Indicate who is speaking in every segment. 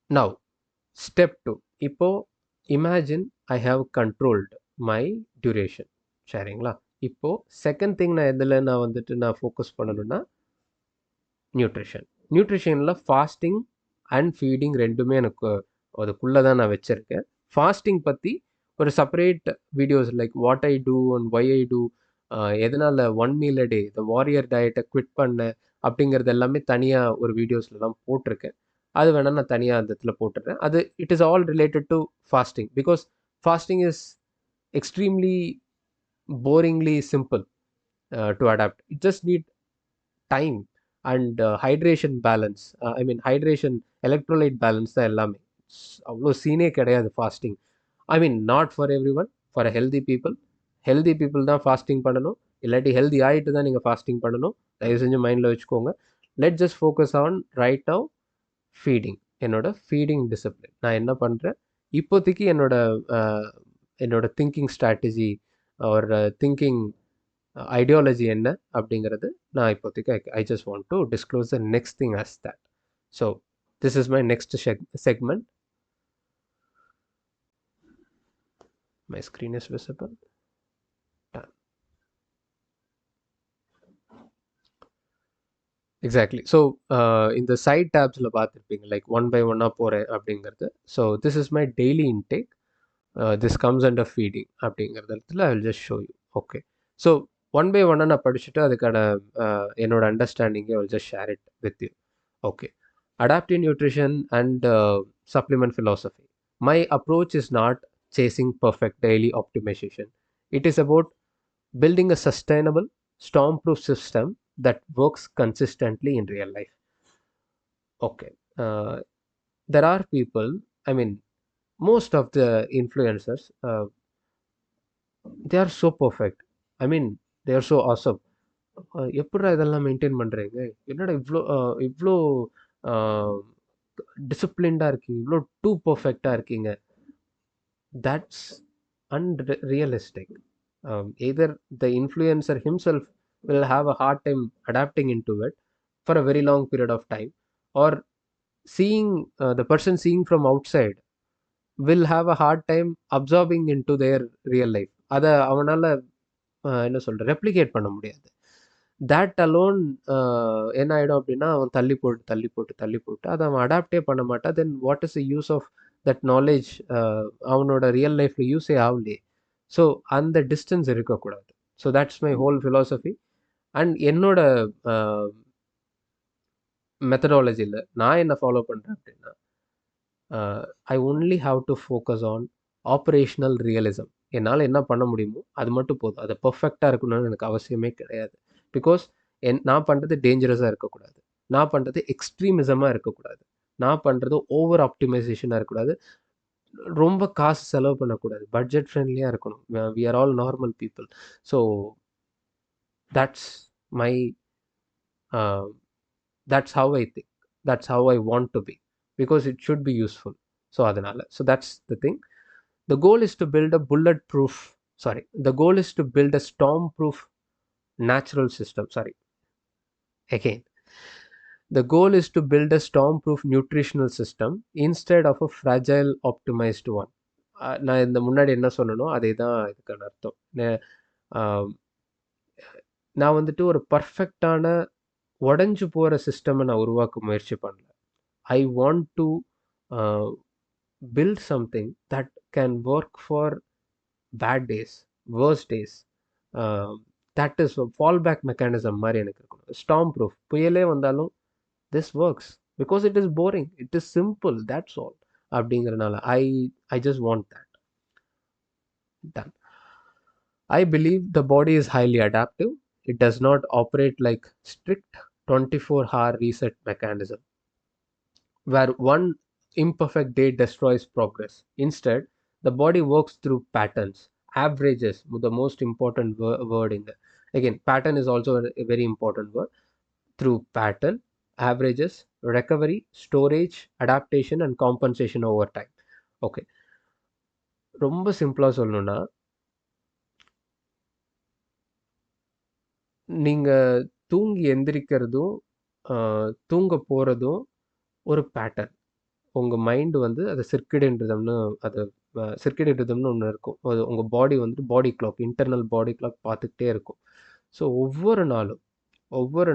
Speaker 1: Now step 2. இப்போ imagine I have controlled my duration. சரிங்களா? இப்போ செகண்ட் திங் நான் வந்துட்டு நான் ஃபோக்கஸ் பண்ணணும்னா நியூட்ரிஷன். நியூட்ரிஷனில் ஃபாஸ்டிங் அண்ட் ஃபீடிங் ரெண்டுமே எனக்கு அதுக்குள்ளே தான் நான் வச்சுருக்கேன். ஃபாஸ்டிங் பற்றி ஒரு separate videos like what I do and why I do, எதனால் one meal a day the warrior டயட்டை குவிட் பண்ணேன் அப்படிங்கிறது எல்லாமே தனியாக ஒரு வீடியோஸில் தான் போட்டிருக்கேன். அது வேணால் நான் தனியாக அந்த இடத்துல போட்டுறேன். அது it is all related to fasting because fasting is extremely boringly simple to adapt. It just need time and hydration balance. I mean hydration electrolyte balance தான் எல்லாமே. அவ்வளோ சீனே கிடையாது fasting. I mean not for everyone, for healthy people. Healthy people தான் fasting பண்ணணும், இல்லாட்டி healthy ஆகிட்டு தான் நீங்கள் ஃபாஸ்டிங் பண்ணணும். தயவு செஞ்சு மைண்டில் வச்சுக்கோங்க. Let just focus on right now feeding. என்னோட ஃபீடிங் டிசிப்ளின் நான் என்ன பண்ணுறேன் இப்போதைக்கு, என்னோட திங்கிங் ஸ்ட்ராட்டஜி ஒரு திங்கிங் ஐடியாலஜி என்ன அப்படிங்கிறது நான் இப்போதைக்கு I just want to disclose the next thing as that. So this is my next segment. My screen is visible. Exactly. So இந்த சைட் டேப்ஸில் பார்த்துருப்பீங்க லைக் ஒன் பை ஒன்னாக போகிறேன் அப்படிங்கிறது. So this is my daily intake. This comes under feeding அப்படிங்கிறது இடத்துல I will just show you. Okay. So one by one நான் படிச்சுட்டு அதுக்கான என்னோட அண்டர்ஸ்டாண்டிங்கை I will just share it with you. Okay. Adaptive nutrition and supplement philosophy. My approach is not chasing perfect daily optimization. It is about building a sustainable, storm-proof system that works consistently in real life. Okay. There are people, I mean, most of the influencers, they are so perfect. I mean, they are so awesome. எப்படா இதெல்லாம் maintain பண்ணுறீங்க, என்னடா இவ்வளோ இவ்வளோ டிசிப்ளின்டாக இருக்கீங்க, இவ்வளோ two பர்ஃபெக்டாக இருக்கீங்க. That's unrealistic. Either the influencer himself will have a hard time adapting into it for a very long period of time, or seeing the person seeing from outside will have a hard time absorbing into their real life. அதை அவனால் என்ன சொல்கிற replicate பண்ண முடியாது. That alone என்ன ஆகிடும் அப்படின்னா, அவன் தள்ளி போட்டு தள்ளி போட்டு தள்ளி போட்டு அதை அவன் அடாப்டே பண்ண மாட்டான். Then what is the use of that knowledge? அவனோட ரியல் லைஃப்பில் யூஸே ஆகலையே. ஸோ அந்த டிஸ்டன்ஸ் இருக்கக்கூடாது. So that's my whole philosophy. And என்னோட மெத்தடாலஜியில் நான் என்ன ஃபாலோ பண்ணுறேன் அப்படின்னா, I only have to focus on operational realism. என்னால் என்ன பண்ண முடியுமோ அது மட்டும் போதும். அது பர்ஃபெக்டாக இருக்கணும்னு எனக்கு அவசியமே கிடையாது. பிகாஸ் நான் பண்ணுறது டேஞ்சரஸாக இருக்கக்கூடாது, நான் பண்ணுறது எக்ஸ்ட்ரீமிசமாக இருக்கக்கூடாது, நான் பண்ணுறது ஓவர் ஆப்டிமைசேஷனாக இருக்கக்கூடாது, ரொம்ப காசு செலவு பண்ணக்கூடாது, பட்ஜெட் ஃப்ரெண்ட்லியாக இருக்கணும். We are all normal people. So that's my that's how I think, that's how I want to be, because it should be useful. So அதனால் that's the thing. The goal is to build a bulletproof, the goal is to build a storm-proof natural system. Again. The goal is to build a storm-proof nutritional system instead of a fragile, optimized one. நான் இந்த முன்னாடி என்ன சொன்னனோ அதே தான் இதுக்கான அர்த்தம். நான் வந்துட்டு ஒரு பர்ஃபெக்டான உடஞ்சு போகிற சிஸ்டமை நான் உருவாக்க முயற்சி பண்ணல. ஐ want to build something that can work for bad days, worst days. That is a fallback mechanism மாதிரி எனக்கு இருக்கணும். Storm proof. புயலே வந்தாலும் this works because it is boring, it is simple, that's all. அப்படிங்கிறனால I just want that done. I believe the body is highly adaptive. It does not operate like strict 24-hour reset mechanism where one imperfect day destroys progress. Instead, the body works through patterns, averages, the most important word in there. Again, pattern is also a very important word. Through pattern, averages, recovery, storage, adaptation and compensation over time. Okay. ரொம்ப சிம்பிளா சொல்லணும்னா, நீங்க தூங்கி எந்திரிக்கிறதும் தூங்க போறதும் ஒரு pattern. உங்கள் mind வந்து அது சிர்கேடியன் ரிதம்னு அது சிர்கேடியன் ரிதம்னு ஒன்று இருக்கும். அது உங்கள் பாடி வந்துட்டு பாடி கிளாக், இன்டர்னல் பாடி கிளாக் பார்த்துக்கிட்டே இருக்கும். ஸோ ஒவ்வொரு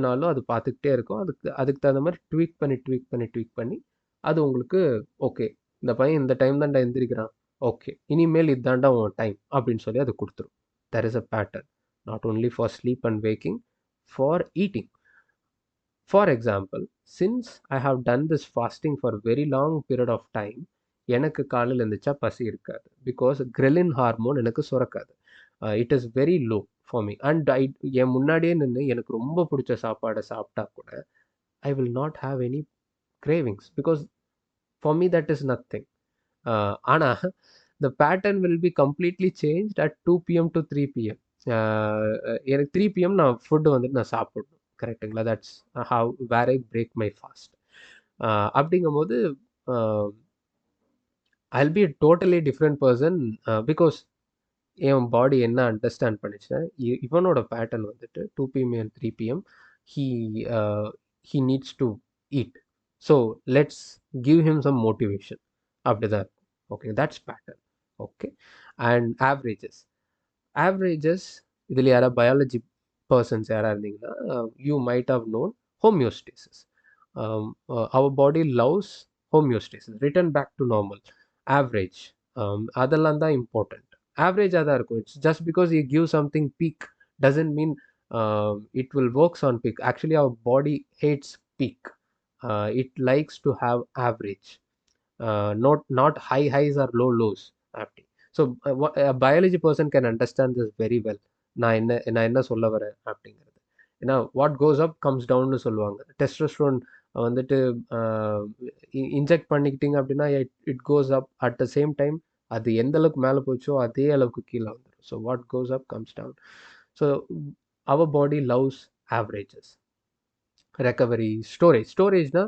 Speaker 1: நாளும் அது பார்த்துக்கிட்டே இருக்கும். அதுக்கு அதுக்கு தகுந்த மாதிரி ட்வீக் பண்ணி அது உங்களுக்கு ஓகே, இந்த பையன் இந்த டைம் தான்டா எந்திரிக்கிறான், ஓகே இனிமேல் இதாண்டா உன் டைம் அப்படின்னு சொல்லி அது கொடுத்துரும். There is a pattern, not only for sleep and waking, for eating. For example, since I have done this fasting for very long period of time, எனக்கு காலையில் இருந்துச்சா பசி இருக்காது. பிகாஸ் கிரெலின் ஹார்மோன் எனக்கு சுரக்காது. It is very low for me. And என் முன்னாடியே நின்று எனக்கு ரொம்ப பிடிச்ச சாப்பாடை சாப்பிட்டா கூட I will not have any cravings, because for me that is nothing. ஆனால் the pattern will be completely change at 2 PM to 3 PM. எனக்கு 3 PM நான் ஃபுட்டு வந்துட்டு நான் சாப்பிடணும், கரெக்டுங்களா? That's how where I break my fast. அப்படிங்கும்போது I'll be totally different person. Because என் body என்ன அண்டர்ஸ்டாண்ட் பண்ணிச்சுன்னா, இவனோட பேட்டர்ன் வந்துட்டு 2 PM and 3 PM he he needs to eat, so let's give him some motivation. அப்படிதான் இருக்கும். Okay, that's pattern. Okay. And averages இதில் யாராவது biology persons யாராக இருந்தீங்கன்னா, you might have known homeostasis. Our body loves homeostasis, return back to normal. Average, அதெல்லாம் தான் important. ஆவரேஜாக தான் இருக்கும். It's just because you give something peak doesn't mean it will works on peak. Actually our body hates peak. It likes to have average, not high highs or low lows. அப்படி. So a biology person can understand this very well. நான் என்ன சொல்ல வரேன் அப்படிங்கிறது. ஏன்னா what goes up comes டவுன்னு சொல்லுவாங்க. Testosterone வந்துட்டு inject பண்ணிக்கிட்டீங்க அப்படின்னா it goes up. At the same time அது எந்த அளவுக்கு மேலே போச்சோ அதே அளவுக்கு கீழே வந்துடும். So what goes up comes down. So our body loves averages. Recovery, ஸ்டோரேஜ்னா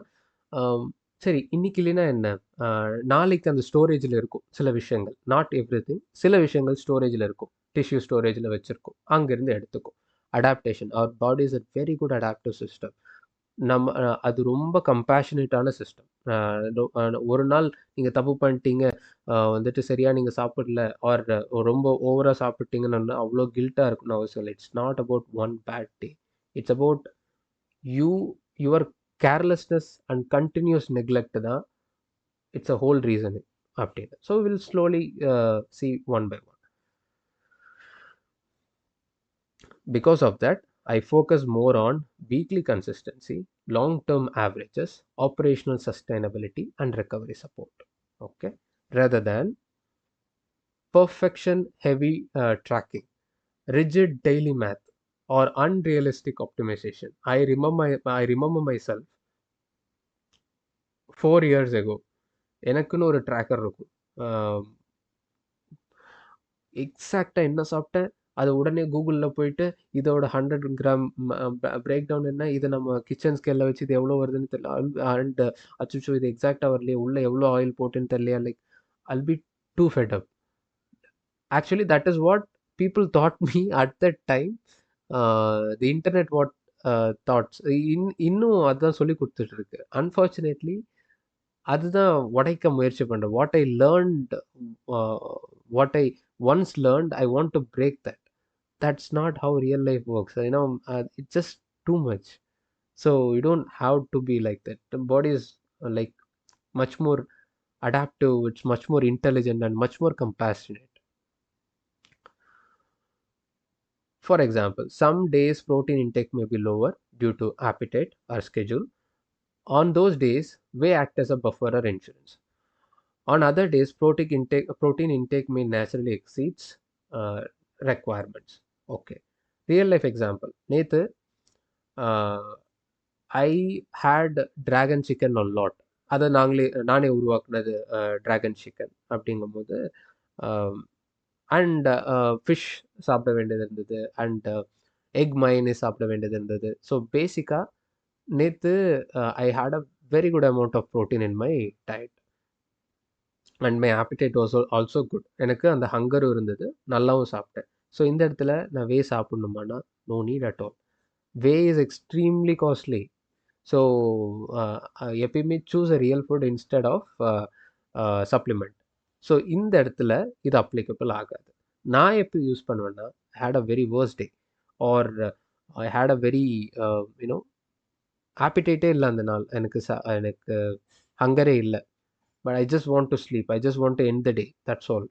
Speaker 1: சரி இன்னைக்கு இல்லைன்னா என்ன, நாளைக்கு அந்த ஸ்டோரேஜில் இருக்கும் சில விஷயங்கள். Not everything. சில விஷயங்கள் ஸ்டோரேஜில் இருக்கும், டிஷ்யூ ஸ்டோரேஜில் வச்சுருக்கோம், அங்கேருந்து எடுத்துக்கும். Adaptation, our body is a very good adaptive system. நம்ம அது ரொம்ப கம்பேஷனேட்டான சிஸ்டம். ஒரு நாள் நீங்கள் தப்பு பண்ணிட்டீங்க, வந்துட்டு சரியாக நீங்கள் சாப்பிடல, ஆர் ரொம்ப ஓவராக சாப்பிட்டீங்கன்னு அவ்வளோ கில்ட்டாக இருக்குன்னு அவசியம் இல்லை. It's not about one bad day. It's about your carelessness and continuous neglect தான். இட்ஸ் அ ஹோல் ரீசன் அப்படின்னு. So will slowly see one by one. Because of that I focus more on weekly consistency, long-term averages, operational sustainability, and recovery support. Okay, rather than perfection-heavy tracking, rigid daily math, or unrealistic optimization. I remember myself 4 years ago. எனக்குன்னு ஒரு tracker இருக்கும். எக்ஸாக்டாக என்ன சாப்பிட்டேன் அதை உடனே கூகுளில் போயிட்டு இதோட 100 கிராம் பிரேக் டவுன் என்ன, இதை நம்ம கிச்சன் ஸ்கேலில் வச்சு இது எவ்வளோ வருதுன்னு தெரியல, அண்ட் அச்சுச்சோ இது எக்ஸாக்டாக வரலையே, உள்ளே எவ்வளோ ஆயில் போட்டுன்னு தெரியலையா. Like I'll be too fed up. Actually that is what people thought me at that time. The internet what thoughts இன்னும் அதான் சொல்லி கொடுத்துட்டு இருக்கு. அன்ஃபார்ச்சுனேட்லி அதுதான் உடைக்க முயற்சி பண்ணுறேன். What I learned, what I once learned, I want to break that. That's not how real life works. It's just too much. So you don't have to be like that. The body is like much more adaptive, it's much more intelligent and much more compassionate. For example, some days protein intake may be lower due to appetite or schedule. On those days, whey act as a buffer or insurance. On other days, protein intake may naturally exceeds requirements. Okay. Real life example. நேத்து I had dragon chicken a lot. அதை நானே உருவாக்குனது dragon chicken அப்படிங்கும்போது, and fish சாப்பிட வேண்டியது இருந்தது, and egg mayonnaise சாப்பிட வேண்டியது இருந்தது. ஸோ பேசிக்காக நேற்று I had a very good amount of protein in my diet and my appetite was also good. எனக்கு அந்த ஹங்கரும் இருந்தது, நல்லாவும் சாப்பிட்டேன். ஸோ இந்த இடத்துல நான் வே சாப்பிட்ணுமானா no need at all. Whey is extremely costly. So எப்பயுமே choose a real food instead of supplement. So இந்த இடத்துல இது அப்ளிகபிள் ஆகாது. நான் எப்போ யூஸ் பண்ணுவேன்னா, had a very worst day or I had a very you know ஆப்பிடைட்டே இல்லை அந்த நாள், எனக்கு ஹங்கரே இல்லை, but I just want to sleep, I just want to end the day, that's all.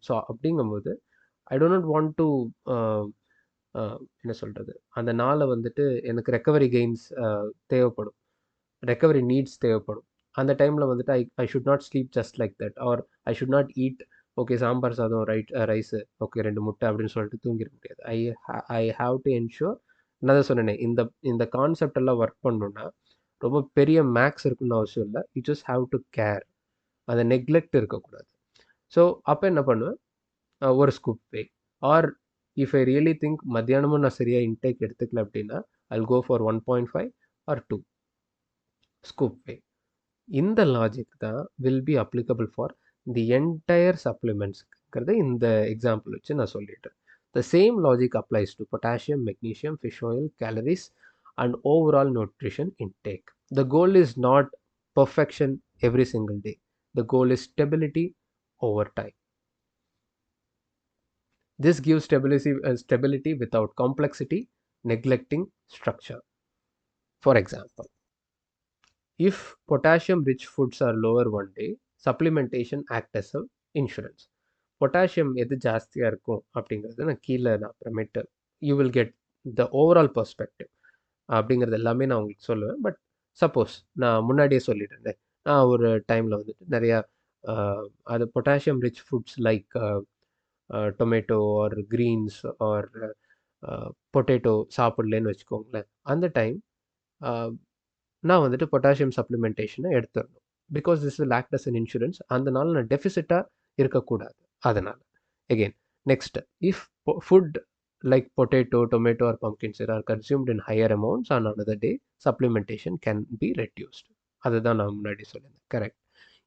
Speaker 1: So அப்படிங்கும்போது I do not want to என்ன சொல்கிறது, அந்த நாளை வந்துட்டு எனக்கு ரெக்கவரி கெயின்ஸ் தேவைப்படும், ரெக்கவரி நீட்ஸ் தேவைப்படும். அந்த டைமில் வந்துட்டு I should not sleep just like that, or I should not eat okay sambar சாதம் ரைஸு ஓகே 2 முட்டை அப்படின்னு சொல்லிட்டு தூங்கிட முடியாது. I have to ensure. நான் தான் சொன்னேனே, இந்த இந்த கான்செப்ட் எல்லாம் ஒர்க் பண்ணணுன்னா ரொம்ப பெரிய மேக்ஸ் இருக்குன்னு அவசியம் இல்லை. You just have to care. அந்த நெக்லெக்ட் இருக்கக்கூடாது. ஸோ அப்போ என்ன பண்ணுவேன், ஒரு scoop whey, or if I really think மத்தியானமும் நான் சரியாக இன்டேக் எடுத்துக்கல அப்படின்னா I'll go for 1.5 or 2 scoop whey. இந்த லாஜிக் தான் will be applicable for the entire சப்ளிமெண்ட்ஸ்ங்கிறத இந்த எக்ஸாம்பிள் வச்சு நான் சொல்லிட்டேன். The same logic applies to potassium, magnesium, fish oil, calories and overall nutrition intake. The goal is not perfection every single day. The goal is stability over time. This gives stability without complexity, neglecting structure. For example, if potassium rich foods are lower one day, supplementation act as a insurance. Potassium எது ஜாஸ்தியாக இருக்கும் அப்படிங்கிறது நான் கீழே நான் அப்புறமேட்டு you will get the overall perspective அப்படிங்கிறது எல்லாமே நான் உங்களுக்கு சொல்லுவேன். பட் சப்போஸ் நான் முன்னாடியே சொல்லிட்டேன், நான் ஒரு டைமில் வந்துட்டு நிறையா அது potassium rich foods like tomato or greens or potato சாப்பிட்லேன்னு வச்சுக்கோங்களேன். அந்த டைம் நான் வந்துட்டு பொட்டாசியம் சப்ளிமெண்டேஷனை எடுத்துடணும். Because this will act as an insurance. அதனால நான் டெஃபிசிட்டாக இருக்கக்கூடாது. அதனால் again, next, if food like potato, tomato or pumpkin seed are consumed in higher amounts on another day, supplementation can be reduced. அதுதான் நான் முன்னாடி சொல்லியிருந்தேன். Correct.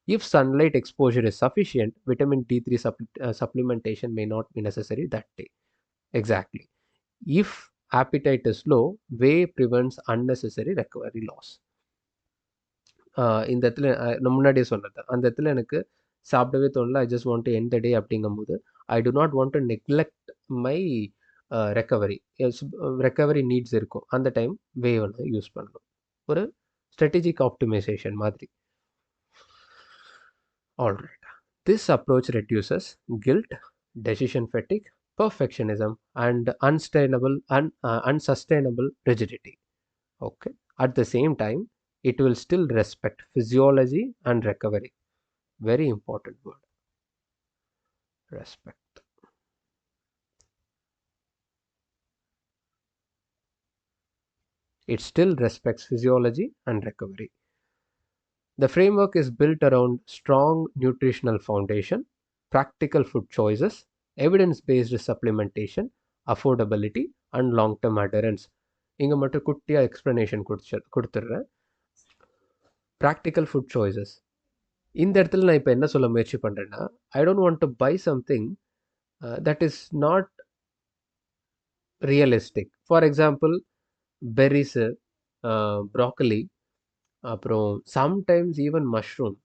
Speaker 1: If sunlight exposure is sufficient, vitamin D3 supplementation may not be necessary that day. Exactly. If appetite is low, whey prevents unnecessary recovery loss. இந்த இடத்துல நான் முன்னாடியே சொன்னது, அந்த இடத்துல எனக்கு சாப்பிடவே தோணல, I just want to end the day அப்படிங்கும்போது I do not want to neglect my recovery. Recovery needs இருக்கும், அந்த டைம் வே வந்து யூஸ் பண்ணணும். ஒரு ஸ்ட்ராட்டஜிக் ஆப்டிமைசேஷன் மாதிரி. Alright, this approach reduces guilt, decision fatigue, perfectionism and unsustainable rigidity. Okay, at the same time it will still respect physiology and recovery. Very important word, respect. It still respects physiology and recovery. The framework is built around strong nutritional foundation, practical food choices, evidence-based supplementation, affordability and long-term adherence. இங்கே மட்டும் குட்டியாக explanation கொடுத்துட்றேன். Practical food choices. இந்த இடத்துல நான் இப்போ என்ன சொல்ல முயற்சி பண்ணுறேன்னா, I don't want to buy something that is not realistic. For example berries, broccoli, அப்புறம் சம்டைம்ஸ் ஈவன் மஷ்ரூம்,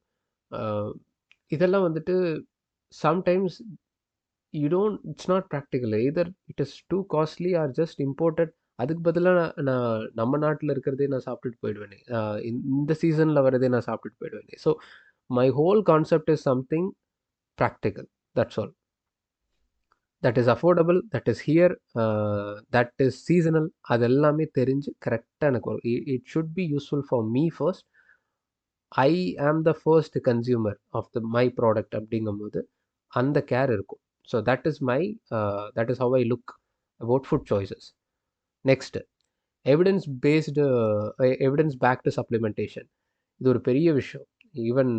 Speaker 1: இதெல்லாம் வந்துட்டு sometimes you don't, it's not practical. Either it is too costly or just imported. அதுக்கு பதிலாக நான் நம்ம நாட்டில் இருக்கிறதே நான் சாப்பிட்டுட்டு போயிடுவேனே, இந்த சீசனில் வரதே நான் சாப்பிட்டுட்டு போயிடுவேனே. So my whole concept is something practical, that's all. That is affordable, that is here, that is seasonal. அது எல்லாமே தெரிஞ்சு கரெக்டாக எனக்கு வரும். It should be useful for me first. I am the first consumer of my product அப்படிங்கும்போது அந்த care இருக்கும். So that is how I look about food choices. Next, evidence backed supplementation. இது ஒரு பெரிய விஷயம். Even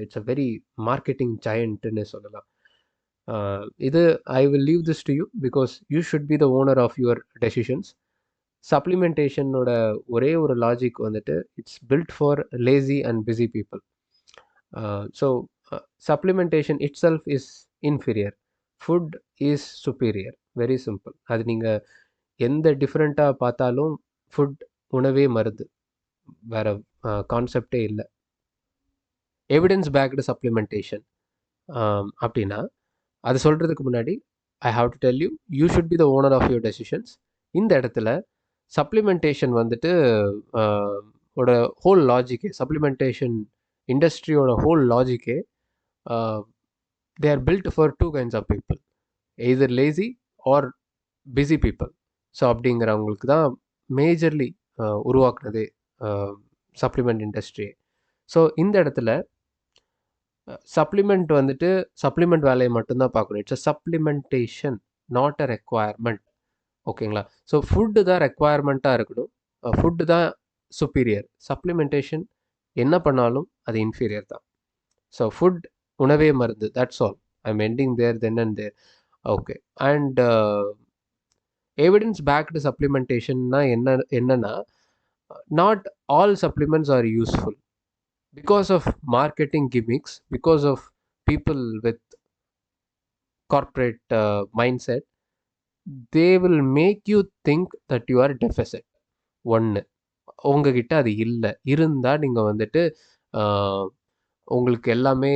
Speaker 1: it's a very marketing ஜாயண்ட்னு சொல்லலாம். இது I will leave this to you because you should be the owner of your decisions. சப்ளிமெண்டேஷனோட ஒரே ஒரு logic வந்துட்டு it's build for lazy and busy people. So supplementation itself is inferior, food is superior. Very simple. அது நீங்கள் எந்த டிஃப்ரெண்ட்டாக பார்த்தாலும் food உணவே மருந்து. வேற கான்செப்டே இல்ல. எவிடன்ஸ் பேக்டு சப்ளிமெண்டேஷன் அப்படின்னா, அது சொல்றதுக்கு முன்னாடி I have to tell you, you should be the owner of your decisions. இந்த இடத்துல சப்ளிமெண்டேஷன் வந்துட்டு ஆஹ், ஓட ஹோல் லாஜிக்கே, சப்ளிமெண்டேஷன் இண்டஸ்ட்ரியோட ஹோல் லாஜிக்கே, they are build for two kinds of people, either lazy or busy people. So அப்படிங்கிறவங்களுக்கு தான் majorly உருவாக்குனதே சப்ளிமெண்ட் இண்டஸ்ட்ரி. ஸோ இந்த இடத்துல சப்ளிமெண்ட் வந்துட்டு சப்ளிமெண்ட் வேலையை மட்டும்தான் பார்க்கணும். It's a supplementation, not a requirement. ஓகேங்களா? ஸோ ஃபுட்டு தான் ரெக்குவயர்மெண்ட்டாக இருக்கணும், ஃபுட்டு தான் சுப்பீரியர். சப்ளிமெண்டேஷன் என்ன பண்ணாலும் அது இன்ஃபீரியர் தான். ஸோ ஃபுட், உணவே மருந்து, that's all. I am ending there, then and there. Okay. And evidence backed சப்ளிமெண்டேஷன்னா என்னன்னா, not all supplements are useful because of marketing gimmicks, because of people with corporate mindset. They will make you think that you are deficit. ஒன்று, உங்ககிட்ட அது இல்லை, இருந்தால் நீங்கள் வந்துட்டு ஆஹ், உங்களுக்கு எல்லாமே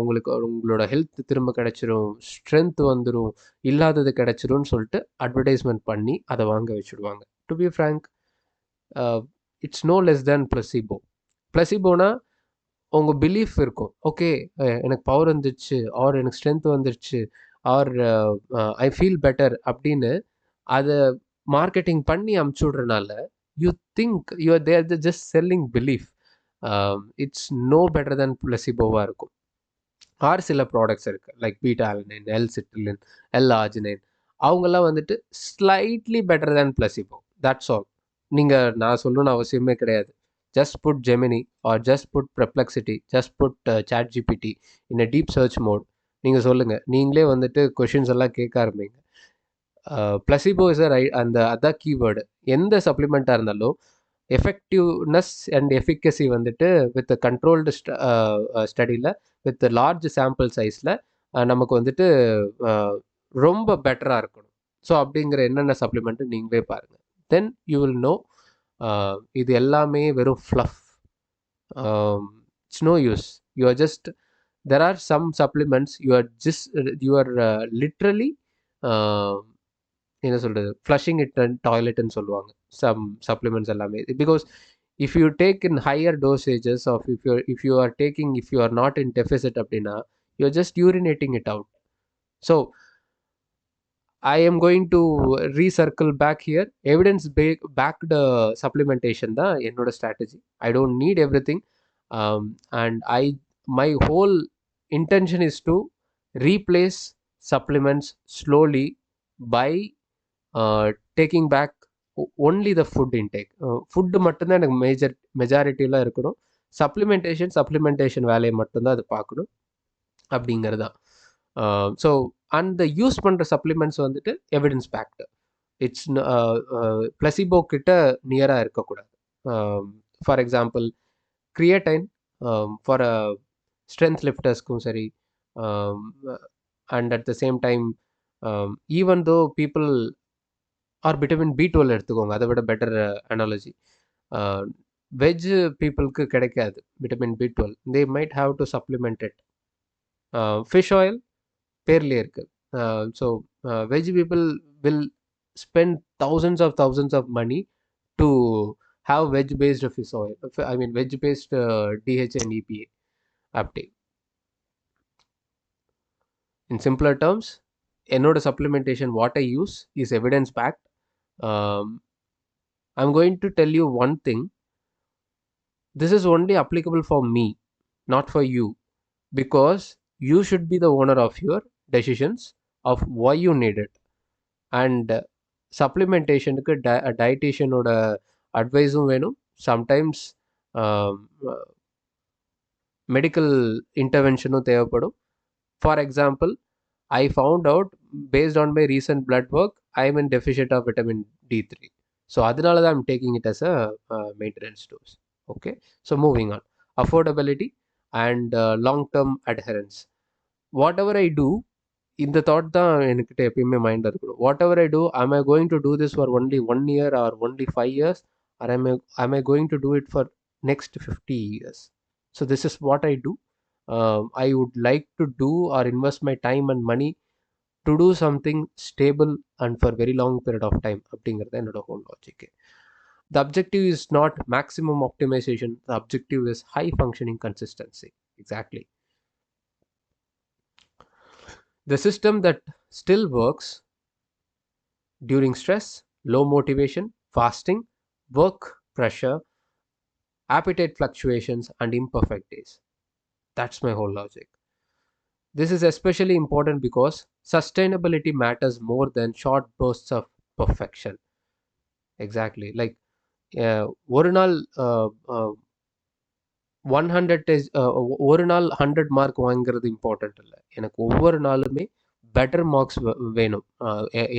Speaker 1: உங்களுக்கு உங்களோட ஹெல்த் திரும்ப கிடச்சிரும், ஸ்ட்ரென்த் வந்துடும், இல்லாதது கிடச்சிரும்னு சொல்லிட்டு அட்வர்டைஸ்மெண்ட் பண்ணி அதை வாங்க வச்சுடுவாங்க. To be frank, it's no less than placebo. பிளசிபோனா உங்கள் பிலீஃப் இருக்கும், ஓகே எனக்கு பவர் வந்துடுச்சு, ஆர் எனக்கு ஸ்ட்ரென்த் வந்துடுச்சு, ஆர் ஐ ஃபீல் பெட்டர் அப்படின்னு அதை மார்க்கெட்டிங் பண்ணி அமுச்சு விட்றனால you think you are there just selling belief. It's no better than பிளசிபோவாக இருக்கும். ஆர் சில ப்ராடக்ட்ஸ் இருக்குது like beta alanine, L citrulline, L arginine, அவங்கெல்லாம் வந்துட்டு slightly better than placebo. That's all. நீங்கள் நான் சொல்லணும்னு அவசியமே கிடையாது. Just put Gemini or just put Perplexity, just put ChatGPT in a deep search mode. நீங்கள் சொல்லுங்கள், நீங்களே வந்துட்டு கொஷின்ஸ் எல்லாம் கேட்க ஆரம்பிங்க. பிளசிபோ இஸ் அந்த அதான் கீவேர்டு. எந்த சப்ளிமெண்ட்டாக இருந்தாலும் எஃபெக்டிவ்னஸ் அண்ட் எஃபிகசி வந்துட்டு வித் கண்ட்ரோல்டு ஸ்டடியில், வித் லார்ஜ் சாம்பிள் சைஸில் நமக்கு வந்துட்டு ரொம்ப பெட்டராக இருக்கணும். ஸோ அப்படிங்கிற என்னென்ன சப்ளிமெண்ட்டு நீங்களே பாருங்கள், தென் யூ வில் நோ. இது எல்லாமே வெறும் fluff. It's no use. You are just, there are some supplements you are literally என்ன சொல்கிறது, ஃப்ளஷிங் இட் அண்ட் டாய்லெட்னு சொல்லுவாங்க சம் சப்ளிமெண்ட்ஸ் எல்லாமே. Because if you take in higher dosages of, if you are not in deficit அப்படின்னா you are just urinating it out. So I am going to recircle back here. Evidence backed supplementation தான் என்னோட strategy. I don't need everything. And my whole intention is to replace supplements slowly by taking back only the food intake. Food மட்டும்தான் எனக்கு மெஜாரிட்டியில் இருக்கணும். Supplementation வேலையை மட்டும்தான் அது பார்க்கணும் அப்படிங்கிறது தான். ஸோ அந்த யூஸ் பண்ணுற சப்ளிமெண்ட்ஸ் வந்துட்டு எவிடன்ஸ் பேக்டு. இட்ஸ் பிளசிபோ கிட்ட நியராக இருக்கக்கூடாது. For example creatine for strength லிஃப்டர்ஸ்க்கும் சரி, and at the same time even though people are vitamin பி12 எடுத்துக்கோங்க, அதை விட பெட்டர் அனாலஜி. வெஜ் பீப்புளுக்கு கிடைக்காது விட்டமின் பி12, they might have to supplement it. Fish oil பேர்லேயே இருக்குது. So veg people will spend thousands of money to have veg based fish oil, I mean veg based DHA and EPA. அப்படி in simpler terms, என்னோட supplementation what I use is evidence backed. I'm going to tell you one thing, this is only applicable for me, not for you, because you should be the owner of your decisions of why you need it. And சப்ளிமெண்டேஷனுக்கு டயட்டிஷியனோட அட்வைஸும் வேணும், sometimes medical இன்டர்வென்ஷனும் தேவைப்படும். For example, I found out based on my recent blood work I am in deficient of vitamin D3. So அதனால தான் I'm taking it as a maintenance dose. Okay, so moving on. Affordability and long term adherence. Whatever I do, இந்த thought தான் என்கிட்ட எப்பயுமே மைண்டில் இருக்கணும். Whatever I do, am I going to do this for only 1 year or only 5 years, or am I going to do it for next 50 years? So this is what I do. I would like to do or invest my time and money to do something stable and for very long period of time அப்படிங்கிறது என்னோட whole logic. The objective is not maximum optimization, the objective is high functioning consistency. Exactly. The system that still works during stress, low motivation, fasting, work pressure, appetite fluctuations, and imperfect days. That's my whole logic. This is especially important because sustainability matters more than short bursts of perfection. Exactly. Like ஒரு நாள் 100 test ஒரு நாள் 100 mark வாங்குறது important இல்லை. எனக்கு ஒவ்வொரு நாளுமே better marks வேணும்.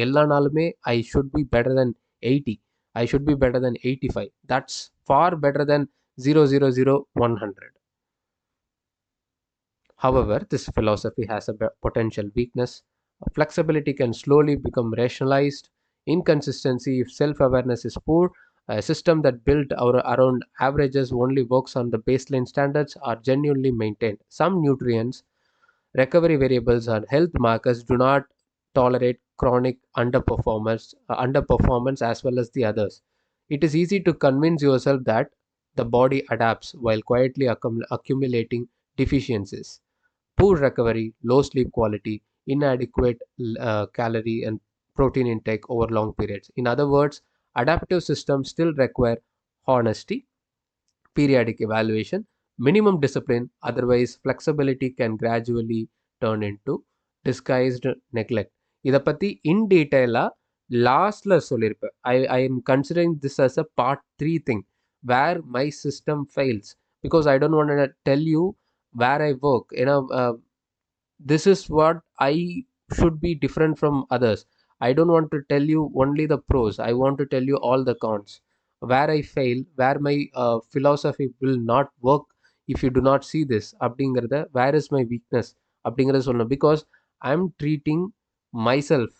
Speaker 1: எல்லா நாளுமே ஐ should be better then 80. I should be better then 85. That's for better then 000 100. However, this philosophy has a potential weakness. Flexibility can slowly become rationalized. Inconsistency, if self awareness is poor, a system that built around averages only works on the baseline standards are genuinely maintained. Some nutrients, recovery variables, and health markers do not tolerate chronic underperformance as well as the others. It is easy to convince yourself that the body adapts while quietly accumulating deficiencies. Poor recovery, low sleep quality, inadequate calorie and protein intake over long periods. In other words, adaptive systems still require honesty, periodic evaluation, minimum discipline, otherwise, flexibility can gradually turn into disguised neglect. இதை பற்றி இன் டீட்டெயிலாக லாஸ்டில் சொல்லியிருப்பேன். I am considering this as a part 3 thing where my system fails because I don't want to tell you where I work. This is what I should be different from others. I don't want to tell you only the pros. I want to tell you all the cons, where I fail, where my philosophy will not work if you do not see this அப்படிங்கிறத, where is my weakness அப்படிங்கிறத சொல்லணும். Because I'm treating myself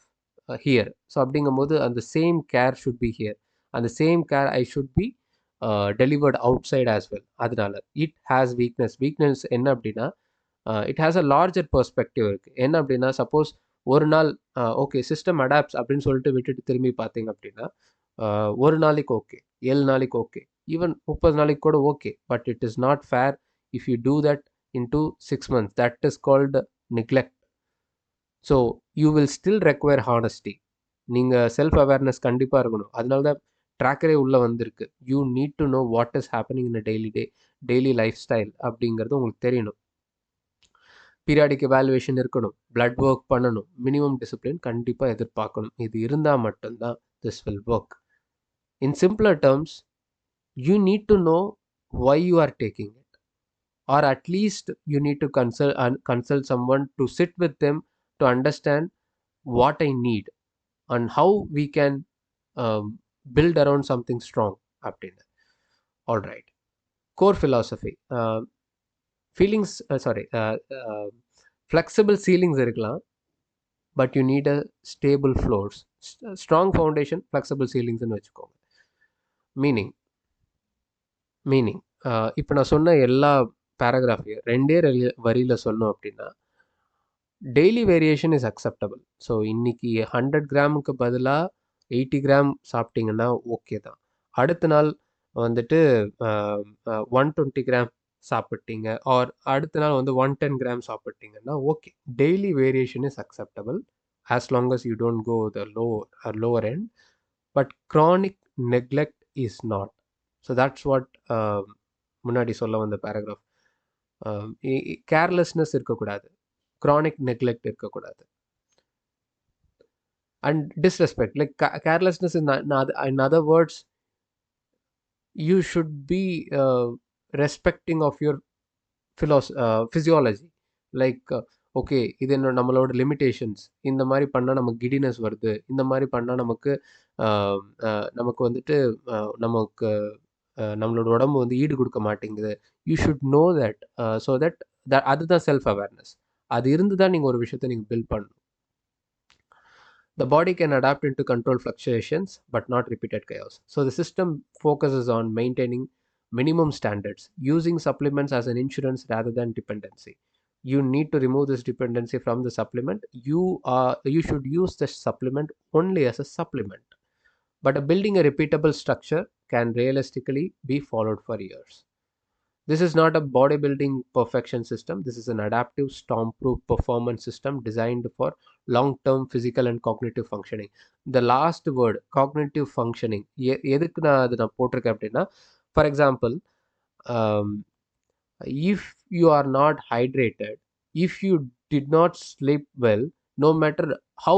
Speaker 1: here. So அப்படிங்கும்போது அந்த same care should be here. அந்த same care I should be delivered outside as well. அதனால it has weakness என்ன அப்படின்னா, it has a larger perspective இருக்குது. என்ன அப்படின்னா, சப்போஸ் ஒரு நாள் ஓகே சிஸ்டம் அடாப்ட்ஸ் அப்படின்னு சொல்லிட்டு விட்டுட்டு திரும்பி பார்த்தீங்க அப்படின்னா, ஒரு நாளைக்கு ஓகே, 7 நாளைக்கு ஓகே, ஈவன் 30 நாளைக்கு கூட okay. But it is not fair if you do that into 6 months. That is called neglect. So you will still require honesty. நீங்கள் செல்ஃப் அவேர்னஸ் கண்டிப்பாக இருக்கணும். அதனால தான் ட்ராக்கரே உள்ளே வந்திருக்கு. You need to know what is happening in daily life style அப்படிங்கிறது உங்களுக்கு தெரியணும். பீரியாடிக் எவாலுவேஷன் இருக்கணும், பிளட் ஒர்க் பண்ணணும், மினிமம் டிசிப்ளின் கண்டிப்பாக எதிர்பார்க்கணும். இது இருந்தால் மட்டும்தான் this will work. In simpler terms, you need to no why you are taking it, or at least you need to consult someone to sit with them to understand what I need and how we can build around something strong. All right. Core philosophy. Feelings, flexible ceilings இருக்கலாம், but you need a stable floors. Strong foundation, flexible ceilings ன்னு வச்சுக்கோங்க. Meaning இப்போ நான் சொன்ன எல்லா பேராகிராஃபையும் 2 வரியில் சொன்னோம் அப்படின்னா, daily variation is acceptable. So இன்னைக்கு 100 கிராமுக்கு பதிலாக 80 கிராம் சாப்பிட்டீங்கன்னா ஓகே தான். அடுத்த நாள் வந்துட்டு 120 கிராம் சாப்பிட்டீங்க, ஆர் அடுத்த நாள் வந்து 110 கிராம் சாப்பிட்டீங்கன்னா okay. Daily variation is acceptable as long as you don't go the lower end. But chronic neglect is not. So that's what முன்னாடி சொல்ல வந்த பேராகிராஃப். கேர்லெஸ்னஸ் இருக்கக்கூடாது, க்ரானிக் நெக்லெக்ட் இருக்கக்கூடாது, and disrespect. Like carelessness in other words, you should be respecting of your physiology. Like okay, இது என்ன நம்மளோட limitations, இந்த மாதிரி பண்ணால் நமக்கு கிடினஸ் வருது, இந்த மாதிரி பண்ணால் நமக்கு வந்துட்டு நமக்கு நம்மளோட உடம்பு வந்து ஈடு கொடுக்க மாட்டேங்குது. You should know that. So that அதுதான் செல்ஃப் அவேர்னஸ். அது இருந்து தான் நீங்கள் ஒரு விஷயத்தை நீங்கள் பில்ட் பண்ணணும். The body can adapt into controlled fluctuations but not repeated chaos. So the system focuses on maintaining minimum standards, using supplements as an insurance rather than dependency. You need to remove this dependency from the supplement. You should use the supplement only as a supplement. But building a repeatable structure can realistically be followed for years. This is not a bodybuilding perfection system. This is an adaptive, storm-proof performance system designed for long-term physical and cognitive functioning. The last word, cognitive functioning. எதுக்கு நான் அது நான் போட்டிருக்கேன் அப்படின்னா, for example, um, if you are not hydrated, if you did not sleep well, no matter how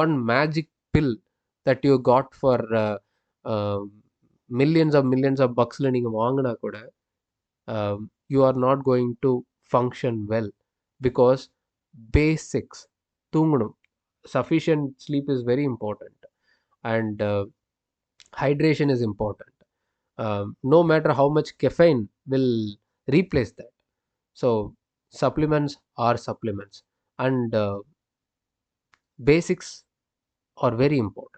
Speaker 1: one magic pill that you got for millions of bucksல நீங்க வாங்கினா கூட you are not going to function well because basics தூங்கணும். Sufficient sleep is very important, and hydration is important. No matter how much caffeine will replace that. So supplements are supplements, and basics are very important.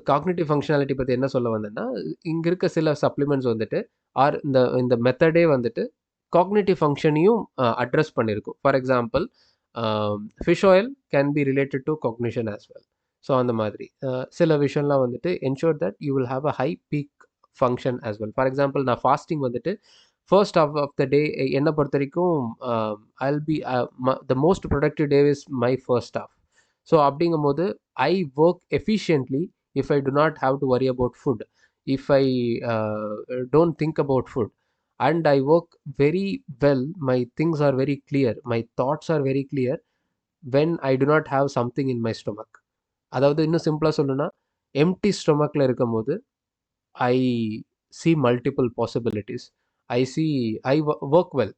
Speaker 1: Cognitive functionality பற்றி என்ன சொல்ல வந்தேன்னா, இங்கே இருக்க சில supplements வந்துட்டு இந்த இந்த மெத்தடே வந்துட்டு காக்னிட்டிவ் ஃபங்க்ஷனையும் அட்ரஸ் பண்ணியிருக்கும். For example, fish oil can be related to cognition as well. So அந்த மாதிரி சில விஷயம்லாம் வந்துட்டு ensure that you will have a high peak function as well. For example, நான் ஃபாஸ்டிங் வந்துட்டு first half of the day என்னை பொறுத்த வரைக்கும் I'll be the most productive day is my first half. So அப்படிங்கும்போது I work efficiently if I do not have to worry about food, if I don't think about food, and I work very well, my things are very clear, my thoughts are very clear when I do not have something in my stomach. அதாவது இன்னும் சிம்பிளாக சொல்லணும்னா, empty ஸ்டொமக்கில் இருக்கும் போது I see multiple possibilities. I work well.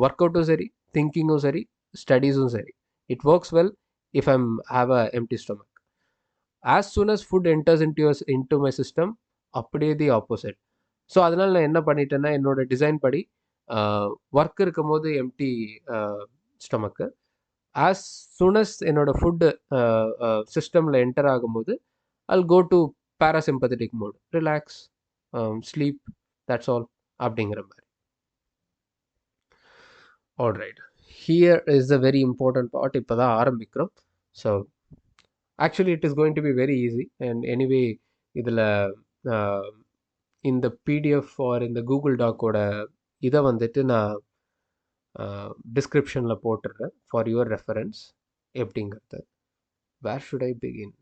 Speaker 1: ஒர்க் அவுட்டும் சரி, திங்கிங்கும் சரி, ஸ்டடீஸும் சரி, it works well if I'm have a empty stomach. As soon as food enters into my system, அப்படியே தி ஆப்போசிட். ஸோ அதனால் நான் என்ன பண்ணிட்டேன்னா, என்னோட டிசைன் படி ஒர்க் இருக்கும் போது empty stomach, as soon as என்னோட ஃபுட்டு சிஸ்டமில் என்டர் ஆகும்போது I'll go to parasympathetic mode, relax, sleep, that's all அப்படிங்கிற மாதிரி. Alright, here is a very important part. இப்போ தான் ஆரம்பிக்கிறோம். So actually it is going to be very easy, and anyway இதில் இந்த பிடிஎஃப் ஆர் இந்த கூகுள் டாக்கோட இதை வந்துட்டு நான் டிஸ்கிரிப்ஷனில் போட்டுடுறேன் ஃபார் யுவர் ரெஃபரன்ஸ். எப்படிங்கிறது, வேர் ஷுட் ஐ பிகின்?